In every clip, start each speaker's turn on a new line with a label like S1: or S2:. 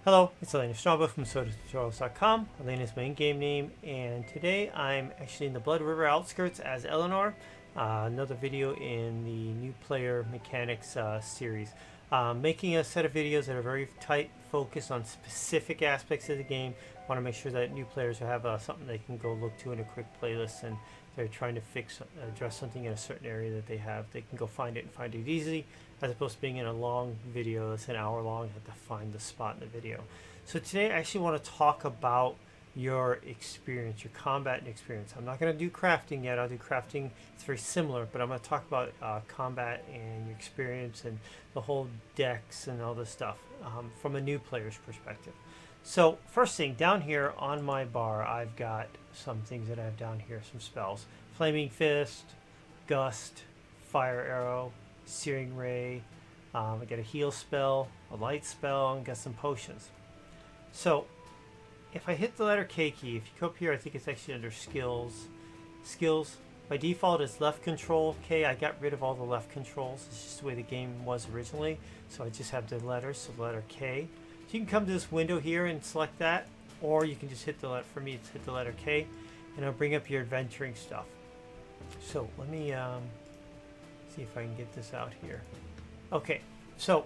S1: Hello, it's Elaina Strongbow from SwordTutorials.com. Elaina's my in-game name, and today I'm actually in the Blood River outskirts as Eleanor. Another video in the new player mechanics series. Making a set of videos that are very tight, focused on specific aspects of the game. Want to make sure that new players will have something they can go look to in a quick playlist, and they're trying to address something in a certain area that they have. They can go find it and find it easily, as opposed to being in a long video that's an hour long. You have to find the spot in the video. So today I actually want to talk about your experience, your combat and experience. I'm not going to do crafting yet. I'll do crafting. It's very similar, but I'm going to talk about combat and your experience and the whole decks and all this stuff from a new player's perspective. So first thing, down here on my bar, I've got some things that I have down here, some spells. Flaming Fist, Gust, Fire Arrow, Searing Ray. I got a heal spell, a light spell, and got some potions. So if I hit the letter K key, if you go up here, I think it's actually under skills. Skills, by default is left control K. I got rid of all the left controls. It's just the way the game was originally. So I just have the letters, so the letter K. So you can come to this window here and select that, or you can just hit the letter, for me it's hit the letter K, and it'll bring up your adventuring stuff. So let me see if I can get this out here. Okay, so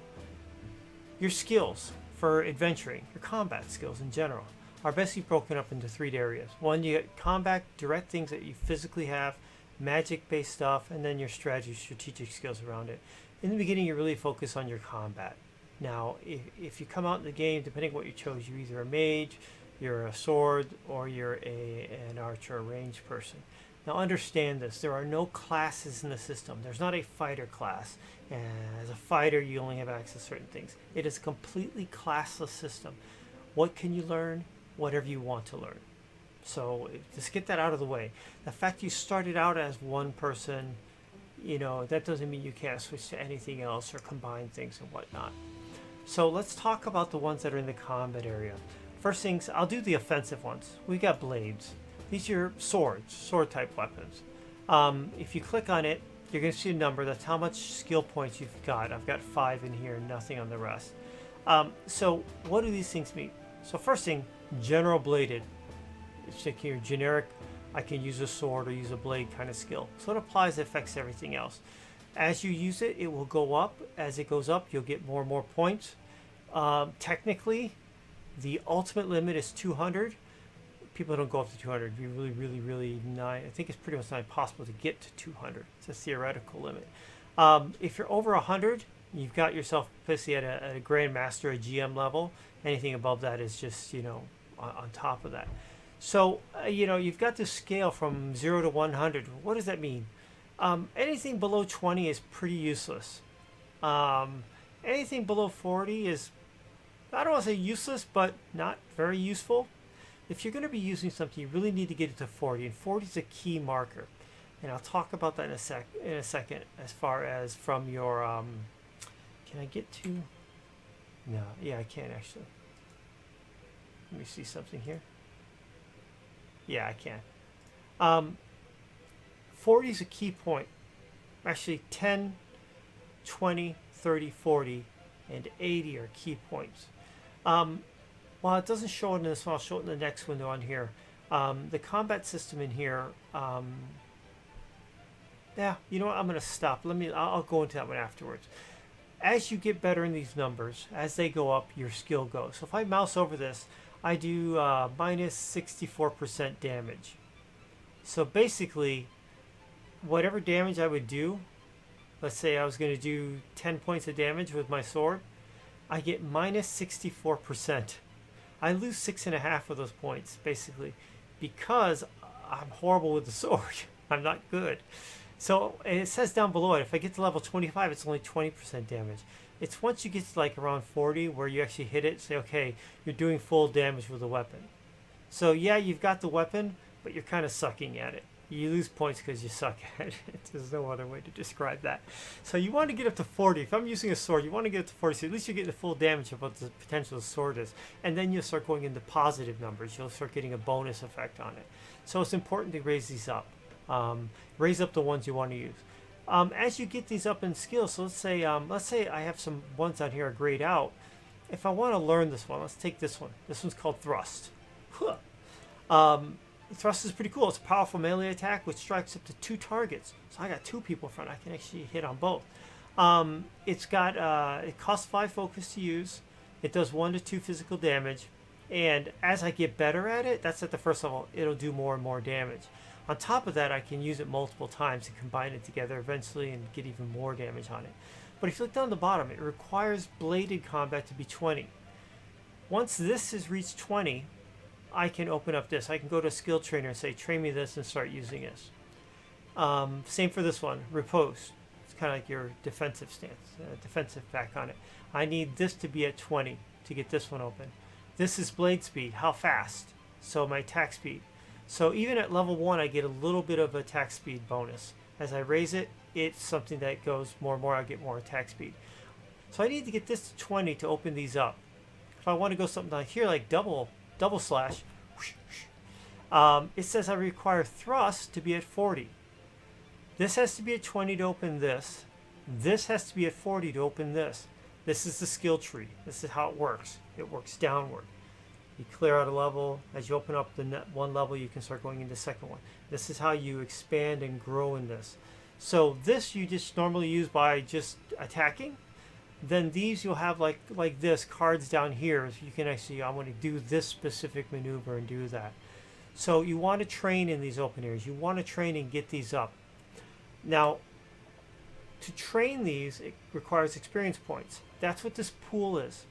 S1: your skills for adventuring, your combat skills in general, are basically broken up into three areas. One, you get combat, direct things that you physically have, magic-based stuff, and then your strategy, strategic skills around it. In the beginning, you really focus on your combat. Now, if you come out in the game, depending on what you chose, you're either a mage, you're a sword, or you're an archer, a ranged person. Now understand this, there are no classes in the system. There's not a fighter class. And as a fighter, you only have access to certain things. It is a completely classless system. What can you learn? Whatever you want to learn. So just get that out of the way. The fact you started out as one person, you know, that doesn't mean you can't switch to anything else or combine things and whatnot. So let's talk about the ones that are in the combat area. First things, I'll do the offensive ones. We got blades. These are swords, sword type weapons. If you click on it, you're going to see a number. That's how much skill points you've got. I've got 5 in here, nothing on the rest. So what do these things mean? So first thing, general bladed. It's like your generic, I can use a sword or use a blade kind of skill. So it applies, it affects everything else. As you use it, it will go up. As it goes up, you'll get more and more points. Technically, the ultimate limit is 200. People don't go up to 200. It'd be really I think it's pretty much not possible to get to 200. It's a theoretical limit. If you're over 100, you've got yourself basically at a grandmaster, a GM level. Anything above that is just, you know, on top of that. So, you know, you've got this scale from 0 to 100. What does that mean? Anything below 20 is pretty useless. Anything below 40 is, I don't want to say useless, but not very useful. If you're going to be using something, you really need to get it to 40, and 40 is a key marker. And I'll talk about that in a second as far as from your, can I get to, no, yeah, I can actually. Let me see something here. Yeah, I can. 40 is a key point. Actually, 10, 20, 30, 40, and 80 are key points. While it doesn't show it in this one, I'll show it in the next window on here. The combat system in here, yeah, you know what, I'm going to stop. I'll go into that one afterwards. As you get better in these numbers, as they go up, your skill goes. So if I mouse over this, I do minus 64% damage. So basically, whatever damage I would do, let's say I was going to do 10 points of damage with my sword, I get minus 64%. I lose 6.5 of those points, basically, because I'm horrible with the sword. I'm not good. So, and it says down below it, if I get to level 25, it's only 20% damage. It's once you get to like around 40 where you actually hit it, say, okay, you're doing full damage with the weapon. So yeah, you've got the weapon, but you're kind of sucking at it. You lose points because you suck at it. There's no other way to describe that. So you want to get up to 40. If I'm using a sword, you want to get up to 40. So at least you're getting the full damage of what the potential of the sword is. And then you'll start going into positive numbers. You'll start getting a bonus effect on it. So it's important to raise these up. Raise up the ones you want to use. As you get these up in skills, so let's say I have some ones on here are grayed out. if I want to learn this one, let's take this one. This one's called Thrust. Um, Thrust is pretty cool. It's a powerful melee attack which strikes up to 2 targets. So I got 2 people in front. I can actually hit on both. It costs 5 focus to use. It does 1 to 2 physical damage. And as I get better at it, that's at the first level, it'll do more and more damage. On top of that, I can use it multiple times and combine it together eventually and get even more damage on it. But if you look down the bottom, it requires bladed combat to be 20. Once this has reached 20, I can open up this. I can go to a skill trainer and say, train me this and start using this. Same for this one, riposte. It's kind of like your defensive stance, defensive back on it. I need this to be at 20 to get this one open. This is blade speed, how fast? So my attack speed. So even at level 1, I get a little bit of attack speed bonus. As I raise it, it's something that goes more and more, I get more attack speed. So I need to get this to 20 to open these up. If I want to go something like here, like double slash, it says I require thrust to be at 40. This has to be at 20 to open this. This has to be at 40 to open this. This is the skill tree. This is how it works. It works downward. You clear out a level. As you open up the one level, you can start going into the second one. This is how you expand and grow in this. So this you just normally use by just attacking. Then these you'll have like this, cards down here. So you can actually, I want to do this specific maneuver and do that. So you want to train in these open areas. You want to train and get these up. Now, to train these, it requires experience points. That's what this pool is.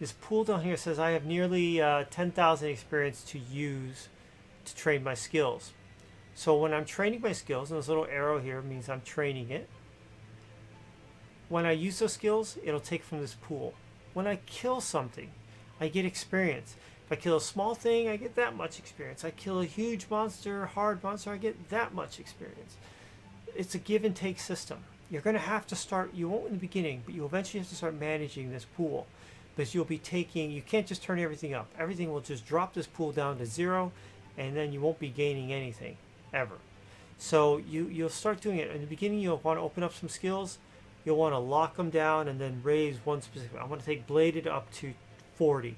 S1: This pool down here says I have nearly 10,000 experience to use to train my skills. So when I'm training my skills, and this little arrow here means I'm training it. When I use those skills, it'll take from this pool. When I kill something, I get experience. If I kill a small thing, I get that much experience. I kill a huge monster, hard monster, I get that much experience. It's a give and take system. You're going to have to start, you won't in the beginning, but you eventually have to start managing this pool. Because you'll be taking, you can't just turn everything up. Everything will just drop this pool down to 0, and then you won't be gaining anything, ever. So you'll start doing it. In the beginning, you'll want to open up some skills. You'll want to lock them down and then raise one specific. I want to take bladed up to 40.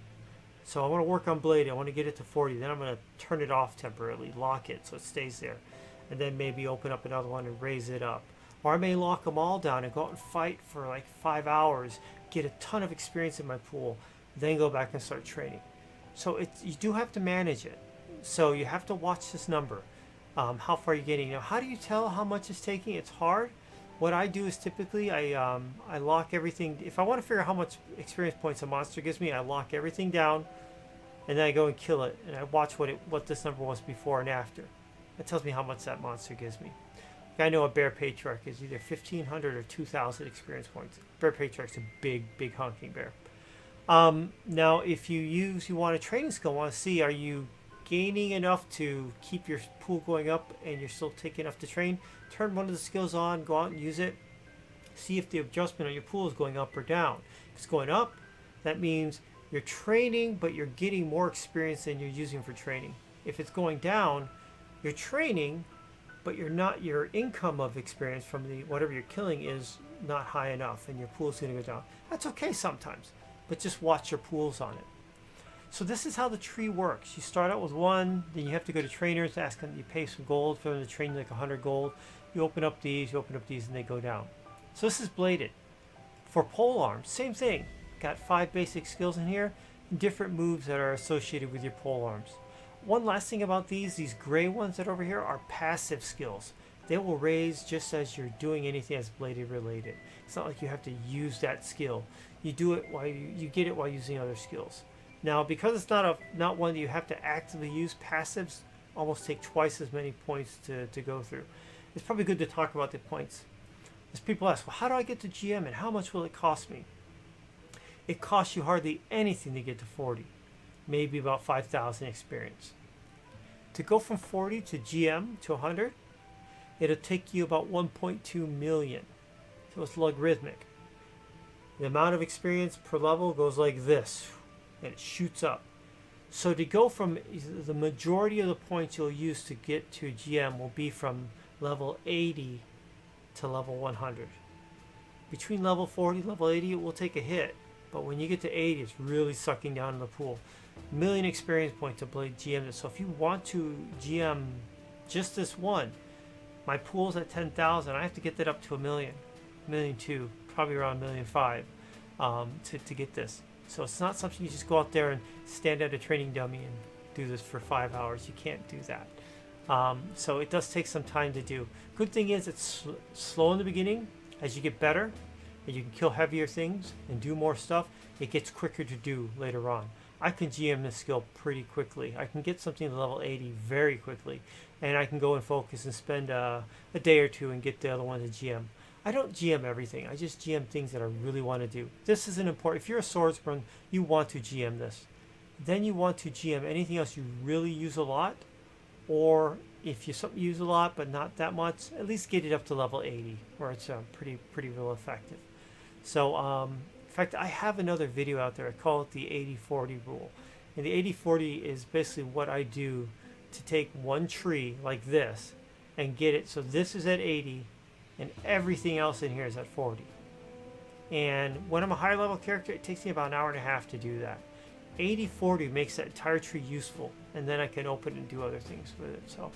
S1: So I want to work on bladed. I want to get it to 40. Then I'm going to turn it off temporarily, lock it so it stays there. And then maybe open up another one and raise it up. Or I may lock them all down and go out and fight for like 5 hours, get a ton of experience in my pool, then go back and start training. So you do have to manage it. So you have to watch this number. How far you're getting. Now, how do you tell how much it's taking? It's hard. What I do is typically I lock everything. If I want to figure out how much experience points a monster gives me, I lock everything down, and then I go and kill it, and I watch what this number was before and after. That tells me how much that monster gives me. I know a Bear Patriarch is either 1,500 or 2,000 experience points. Bear Patriarch's a big honking bear. Now, if you want a training skill, want to see, are you gaining enough to keep your pool going up and you're still taking enough to train? Turn one of the skills on, go out and use it. See if the adjustment on your pool is going up or down. If it's going up, that means you're training, but you're getting more experience than you're using for training. If it's going down, you're training, but your income of experience from whatever you're killing is not high enough, and your pool's going to go down. That's okay sometimes, but just watch your pools on it. So this is how the tree works. You start out with 1, then you have to go to trainers, ask them, you pay some gold for them to train like 100 gold. You open up these, and they go down. So this is bladed. For pole arms, same thing. Got 5 basic skills in here, and different moves that are associated with your pole arms. One last thing about these gray ones that are over here are passive skills. They will raise just as you're doing anything that's bladed related. It's not like you have to use that skill. You do it while you get it while using other skills. Now, because it's not one that you have to actively use, passives almost take twice as many points to go through. It's probably good to talk about the points. As people ask, well, how do I get to GM and how much will it cost me? It costs you hardly anything to get to 40. Maybe about 5,000 experience. To go from 40 to GM to 100, it'll take you about 1.2 million. So it's logarithmic. The amount of experience per level goes like this, and it shoots up. So to go from the majority of the points you'll use to get to GM will be from level 80 to level 100. Between level 40 and level 80, it will take a hit. But when you get to 80, it's really sucking down in the pool. Million experience points to play GM this. So if you want to GM just this one, my pool's at 10,000. I have to get that up to 1,000,000, 1,200,000, probably around 1,500,000 to get this. So it's not something you just go out there and stand at a training dummy and do this for 5 hours. You can't do that. So it does take some time to do. Good thing is it's slow in the beginning. As you get better and you can kill heavier things and do more stuff, it gets quicker to do later on. I can GM this skill pretty quickly. I can get something to level 80 very quickly, and I can go and focus and spend a day or two and get the other one to GM. I don't GM everything. I just GM things that I really want to do. This isn't important. If you're a swordsman, you want to GM this. Then you want to GM anything else you really use a lot, or if you use a lot but not that much, at least get it up to level 80, where it's pretty real effective. So in fact, I have another video out there. I call it the 80-40 rule. And the 80-40 is basically what I do to take one tree like this and get it so this is at 80 and everything else in here is at 40. And when I'm a higher level character, it takes me about an hour and a half to do that. 80-40 makes that entire tree useful, and then I can open and do other things with it. So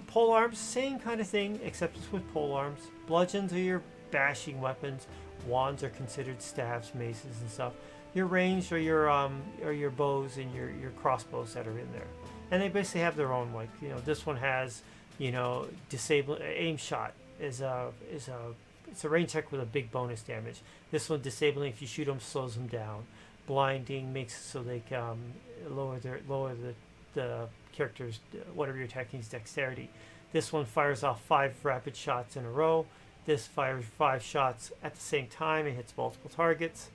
S1: pole arms, same kind of thing, except it's with pole arms. Bludgeons are your bashing weapons. Wands are considered staves, maces, and stuff. Your ranged are your bows and your crossbows that are in there, and they basically have their own, like, this one has, disable aim shot is it's a range check with a big bonus damage. This one, disabling if you shoot them, slows them down. Blinding makes it so they can lower the character's whatever you're attacking is dexterity. This one fires off 5 rapid shots in a row. This fires 5 shots at the same time and hits multiple targets,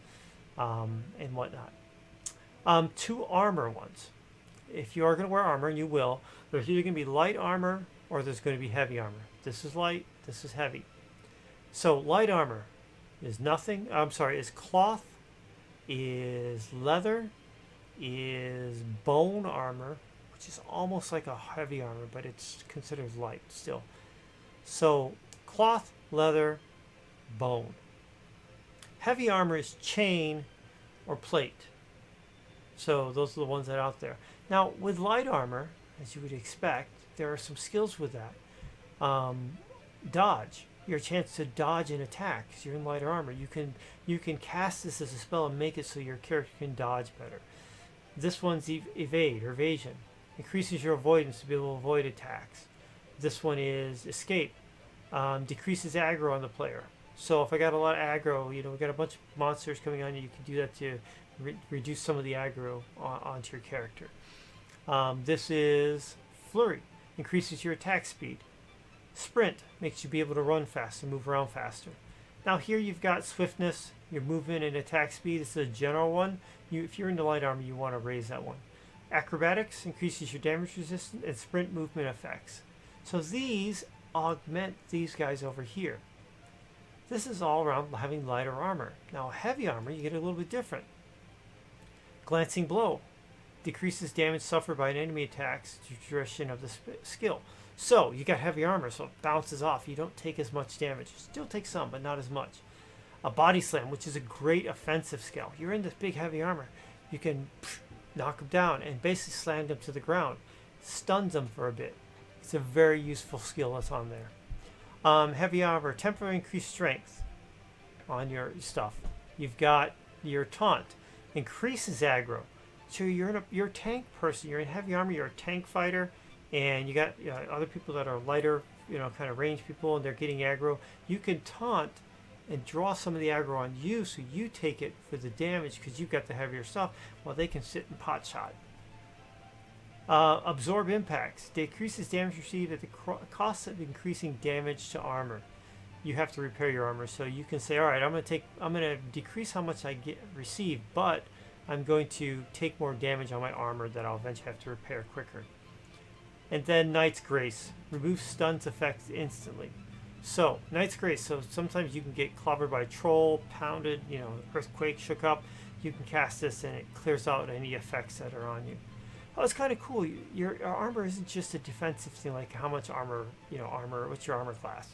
S1: and whatnot. 2 armor ones. If you are going to wear armor, and you will, there's either going to be light armor or there's going to be heavy armor. This is light, this is heavy. So light armor is nothing. Is cloth, is leather, is bone armor, which is almost like a heavy armor, but it's considered light still. So cloth, leather, bone. Heavy armor is chain or plate. So those are the ones that are out there. Now with light armor, as you would expect, there are some skills with that. Dodge. Your chance to dodge an attack because you're in lighter armor. You can cast this as a spell and make it so your character can dodge better. This one's evade or evasion. Increases your avoidance to be able to avoid attacks. This one is escape. Decreases aggro on the player. So if I got a lot of aggro, we got a bunch of monsters coming on you, you can do that to reduce some of the aggro onto your character. This is flurry. Increases your attack speed. Sprint makes you be able to run fast and move around faster. Now here you've got swiftness, your movement and attack speed. This is a general one. If you're into light armor, you want to raise that one. Acrobatics increases your damage resistance, and sprint movement effects. So these augment these guys over here. This is all around having lighter armor. Now heavy armor, you get a little bit different. Glancing blow decreases damage suffered by an enemy attacks to the duration of the skill. So you got heavy armor, so it bounces off. You don't take as much damage. You still take some, but not as much. A body slam, which is a great offensive skill. You're in this big heavy armor. You can knock them down and basically slam them to the ground. Stuns them for a bit. It's a very useful skill that's on there. Heavy armor, temporary increased strength on your stuff. You've got your taunt, increases aggro. So you're a tank person. You're in heavy armor. You're a tank fighter, and you got other people that are lighter, kind of range people, and they're getting aggro. You can taunt and draw some of the aggro on you, so you take it for the damage because you've got the heavier stuff, while they can sit and pot shot. Absorb impacts decreases damage received at the cost of increasing damage to armor. You have to repair your armor, so you can say, all right, I'm going to decrease how much I receive, but I'm going to take more damage on my armor that I'll eventually have to repair quicker. And then Knight's Grace removes stuns effects instantly. So Knight's Grace. So sometimes you can get clobbered by a troll, pounded, earthquake, shook up. You can cast this and it clears out any effects that are on you. Oh, it's kind of cool. Your armor isn't just a defensive thing, like how much armor, what's your armor class.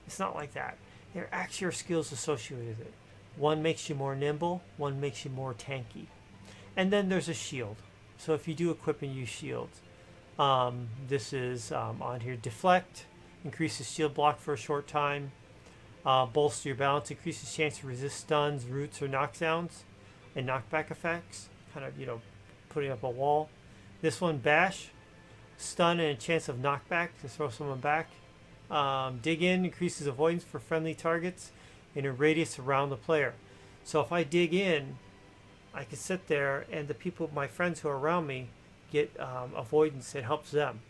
S1: It's not like that. There actually are skills associated with it. One makes you more nimble, one makes you more tanky. And then there's a shield. So if you do equip and use shields, this is on here. Deflect, increases shield block for a short time. Bolster your balance, increases chance to resist stuns, roots, or knockdowns, and knockback effects. Kind of, putting up a wall. This one, bash, stun and a chance of knockback to throw someone back. Dig in, increases avoidance for friendly targets in a radius around the player. So if I dig in, I can sit there and the people, my friends who are around me, get avoidance. It helps them.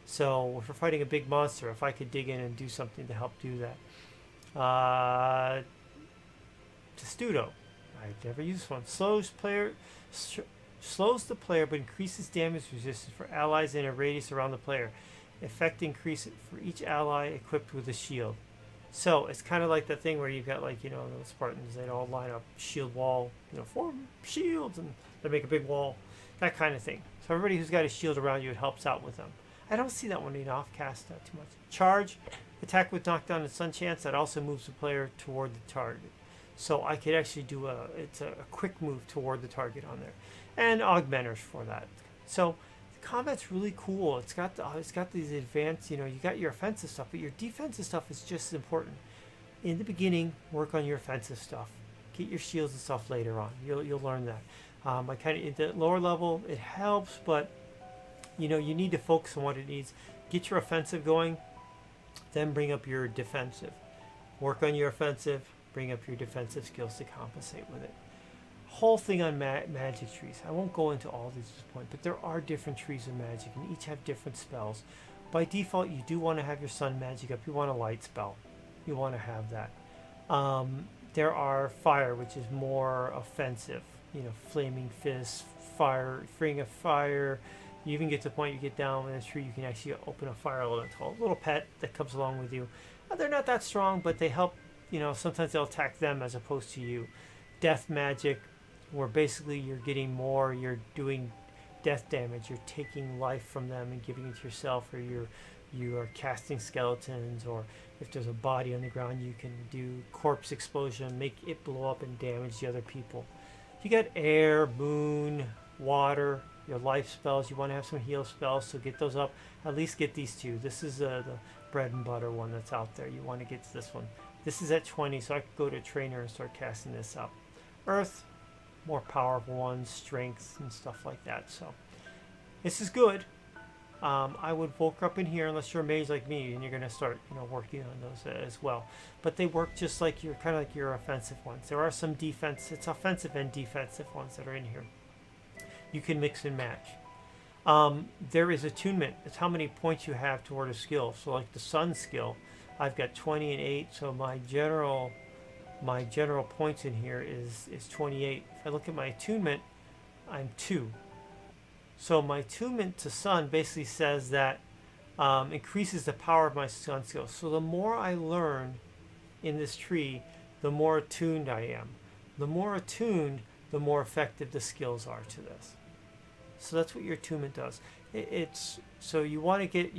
S1: So if we're fighting a big monster, if I could dig in and do something to help do that. Testudo. I've never used this one. Slows the player but increases damage resistance for allies in a radius around the player. Effect increase for each ally equipped with a shield. So it's kind of like the thing where you've got, like, the Spartans, they'd all line up shield wall, form shields, and they make a big wall, that kind of thing. So everybody who's got a shield around you, it helps out with them. I don't see that one in offcast too much. Charge, attack with knockdown and stun chance. That also moves the player toward the target. So I could actually do it's a quick move toward the target on there, and augmenters for that. So the combat's really cool. It's got these advanced, you got your offensive stuff, but your defensive stuff is just as important. In the beginning, work on your offensive stuff. Get your shields and stuff later on. You'll learn that. I kind of, at the lower level, it helps, but you need to focus on what it needs. Get your offensive going, then bring up your defensive. Work on your offensive, bring up your defensive skills to compensate with it. Whole thing on magic trees. I won't go into all these at this point, but there are different trees of magic, and each have different spells. By default, you do want to have your sun magic up. You want a light spell. You want to have that. There are fire, which is more offensive. Flaming fist, fire, ring of fire. You even get to the point you get down in a tree, you can actually open a fire elemental, a little pet that comes along with you. They're not that strong, but they help. Sometimes they'll attack them as opposed to you. Death magic, where basically you're doing death damage. You're taking life from them and giving it to yourself, or you are casting skeletons, or if there's a body on the ground, you can do corpse explosion, make it blow up and damage the other people. You got air, moon, water, your life spells. You want to have some heal spells, so get those up. At least get these two. This is the bread and butter one that's out there. You want to get to this one. This is at 20, so I could go to a trainer and start casting this up. Earth, more powerful ones, strength and stuff like that. So this is good. I would bulk up in here unless you're a mage like me and you're going to start working on those as well. But they work just like your offensive ones. There are some defense. It's offensive and defensive ones that are in here. You can mix and match. There is attunement. It's how many points you have toward a skill. So like the sun skill, I've got 20 and 8. So my general points in here is 28. If I look at my attunement, I'm 2. So my attunement to sun basically says that increases the power of my sun skill. So the more I learn in this tree, the more attuned I am. The more attuned, the more effective the skills are to this. So that's what your attunement does. It's so you want to get,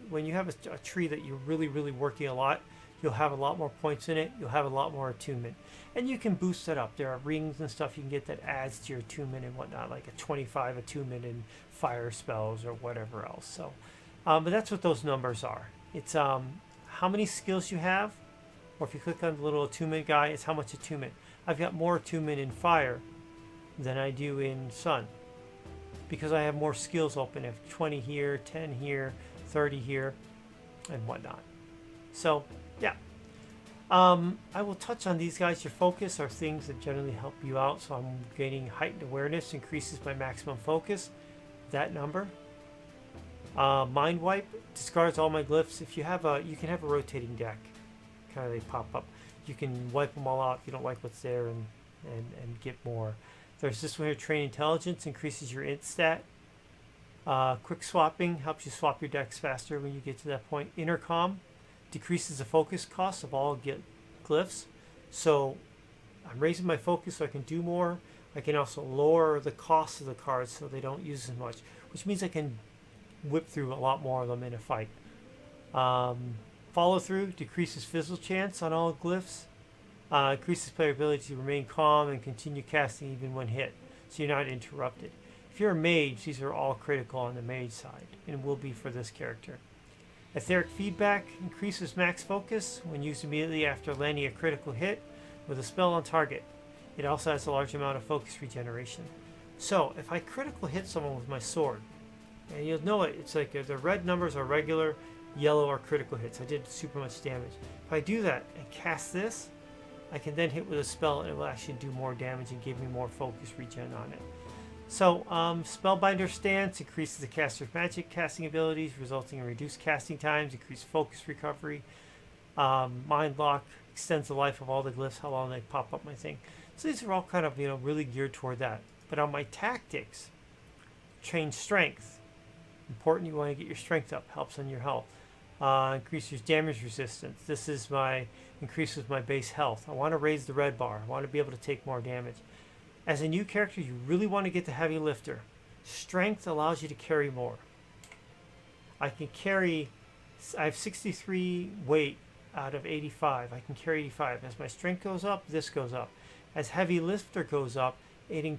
S1: when you have a tree that you're really, really working a lot, you'll have a lot more points in it. You'll have a lot more attunement. And you can boost that up. There are rings and stuff you can get that adds to your attunement and whatnot, like a 25 attunement in fire spells or whatever else. So, but that's what those numbers are. It's how many skills you have, or if you click on the little attunement guy, it's how much attunement. I've got more attunement in fire than I do in sun, because I have more skills open. I have 20 here, 10 here, 30 here, and whatnot. So, yeah. I will touch on these guys. Your focus are things that generally help you out. So I'm gaining heightened awareness, increases my maximum focus. That number. Mind wipe discards all my glyphs. If you have you can have a rotating deck. Kind of they pop up. You can wipe them all out if you don't like what's there and get more. There's this one here, train intelligence, increases your int stat. Quick swapping helps you swap your decks faster when you get to that point. Intercom decreases the focus cost of all glyphs. So I'm raising my focus so I can do more. I can also lower the cost of the cards so they don't use as much, which means I can whip through a lot more of them in a fight. Follow through decreases fizzle chance on all glyphs. Increases player ability to remain calm and continue casting even when hit, so you're not interrupted. If you're a mage, these are all critical on the mage side, and will be for this character. Etheric feedback increases max focus when used immediately after landing a critical hit with a spell on target. It also has a large amount of focus regeneration. So, if I critical hit someone with my sword, and you'll know it, it's like the red numbers are regular, yellow are critical hits. I did super much damage. If I do that and cast this, I can then hit with a spell and it will actually do more damage and give me more focus regen on it. So, Spellbinder Stance increases the caster's magic casting abilities, resulting in reduced casting times, increased focus recovery. Mind Lock extends the life of all the glyphs, how long they pop up my thing. So these are all kind of, really geared toward that. But on my tactics, train strength. Important, you want to get your strength up, helps on your health. Increases damage resistance. This is increases my base health. I want to raise the red bar. I want to be able to take more damage. As a new character, you really want to get the heavy lifter. Strength allows you to carry more. I have 63 weight out of 85. I can carry 85. As my strength goes up, this goes up. As heavy lifter goes up, it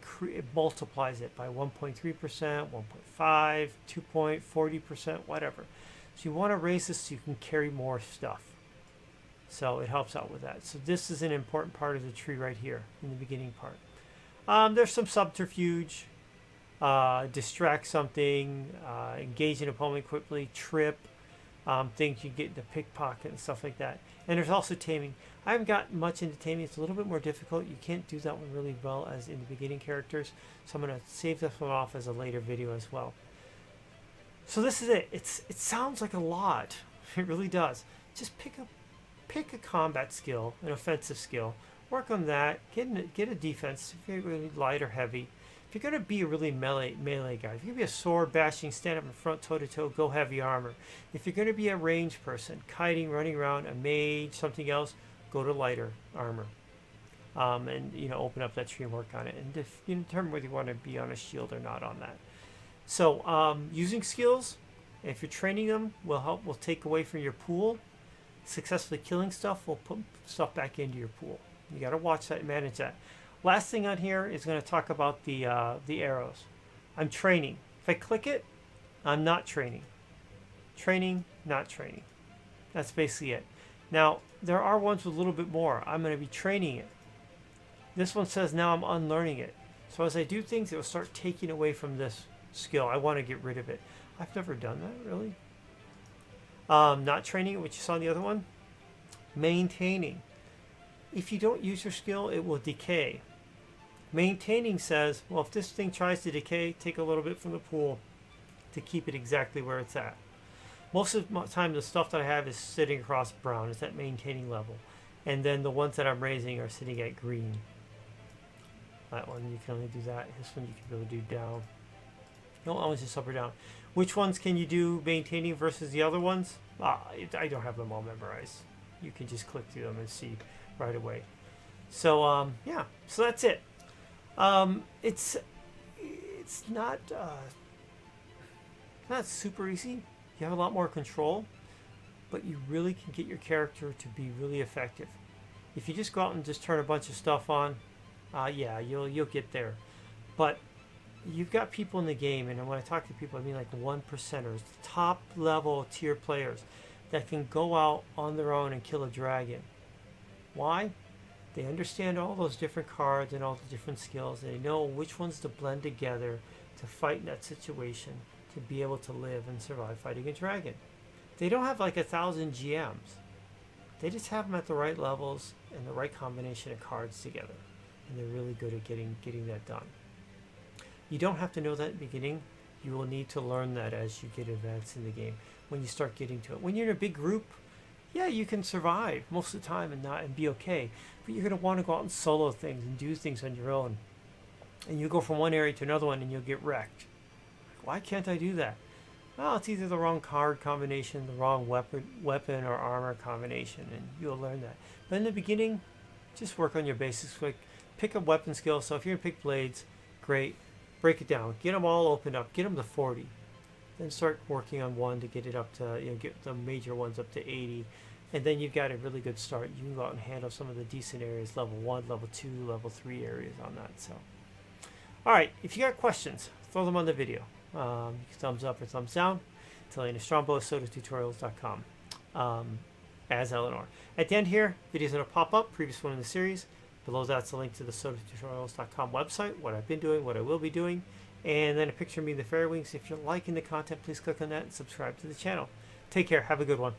S1: multiplies it by 1.3%, 1.5, 2.40%, whatever. So you want to raise this so you can carry more stuff. So it helps out with that. So this is an important part of the tree right here in the beginning part. There's some subterfuge, distract something, engage an opponent quickly, trip, things you get into pickpocket and stuff like that. And there's also taming. I haven't gotten much into taming. It's a little bit more difficult. You can't do that one really well as in the beginning characters. So I'm going to save this one off as a later video as well. So this is it. It sounds like a lot. It really does. Just pick a combat skill, an offensive skill. Work on that. Get a defense if you're really light or heavy. If you're going to be a really melee guy, if you're going to be a sword bashing, stand up in front, toe to toe, go heavy armor. If you're going to be a ranged person, kiting, running around, a mage, something else, go to lighter armor. And open up that tree and work on it. And if you determine whether you want to be on a shield or not on that. So using skills, if you're training them, will take away from your pool. Successfully killing stuff will put stuff back into your pool. You got to watch that and manage that. Last thing on here is going to talk about the arrows. I'm training. If I click it, I'm not training. Training, not training. That's basically it. Now, there are ones with a little bit more. I'm going to be training it. This one says now I'm unlearning it. So as I do things, it will start taking away from this skill. I want to get rid of it. I've never done that, really. Not training it, which you saw in the other one. Maintaining. If you don't use your skill, it will decay. Maintaining says, well, if this thing tries to decay, take a little bit from the pool to keep it exactly where it's at. Most of the time, the stuff that I have is sitting across brown. It's at maintaining level. And then the ones that I'm raising are sitting at green. That one, you can only do that. This one, you can be able to do down. No, always just up or down. Which ones can you do maintaining versus the other ones? I don't have them all memorized. You can just click through them and see right away. So yeah, so that's it. It's not super easy. You have a lot more control, but you really can get your character to be really effective. If you just go out and just turn a bunch of stuff on, yeah, you'll get there. But you've got people in the game, and when I talk to people, I mean like 1%ers, top level tier players that can go out on their own and kill a dragon. Why? They understand all those different cards and all the different skills. They know which ones to blend together to fight in that situation, to be able to live and survive fighting a dragon. They don't have like 1,000 GMs. They just have them at the right levels and the right combination of cards together. And they're really good at getting that done. You don't have to know that at the beginning. You will need to learn that as you get advanced in the game. When you start getting to it. When you're in a big group, yeah, you can survive most of the time and be okay. But you're going to want to go out and solo things and do things on your own. And you go from one area to another one and you'll get wrecked. Why can't I do that? Well, it's either the wrong card combination, the wrong weapon or armor combination, and you'll learn that. But in the beginning, just work on your basics. Like pick a weapon skill. So if you're going to pick blades, great. Break it down. Get them all opened up. Get them to 40. Then start working on one to get it up to, get the major ones up to 80. and then you've got a really good start. You can go out and handle some of the decent areas, level 1, level 2, level 3 areas on that. So, all right, if you got questions, throw them on the video. Thumbs up or thumbs down. It's Elaina, Strongbow, SodaTutorials.com. As Eleanor. At the end here, videos that will pop up, previous one in the series. Below that's a link to the SodaTutorials.com website, what I've been doing, what I will be doing, and then a picture of me in the fairy wings. If you're liking the content, please click on that and subscribe to the channel. Take care. Have a good one.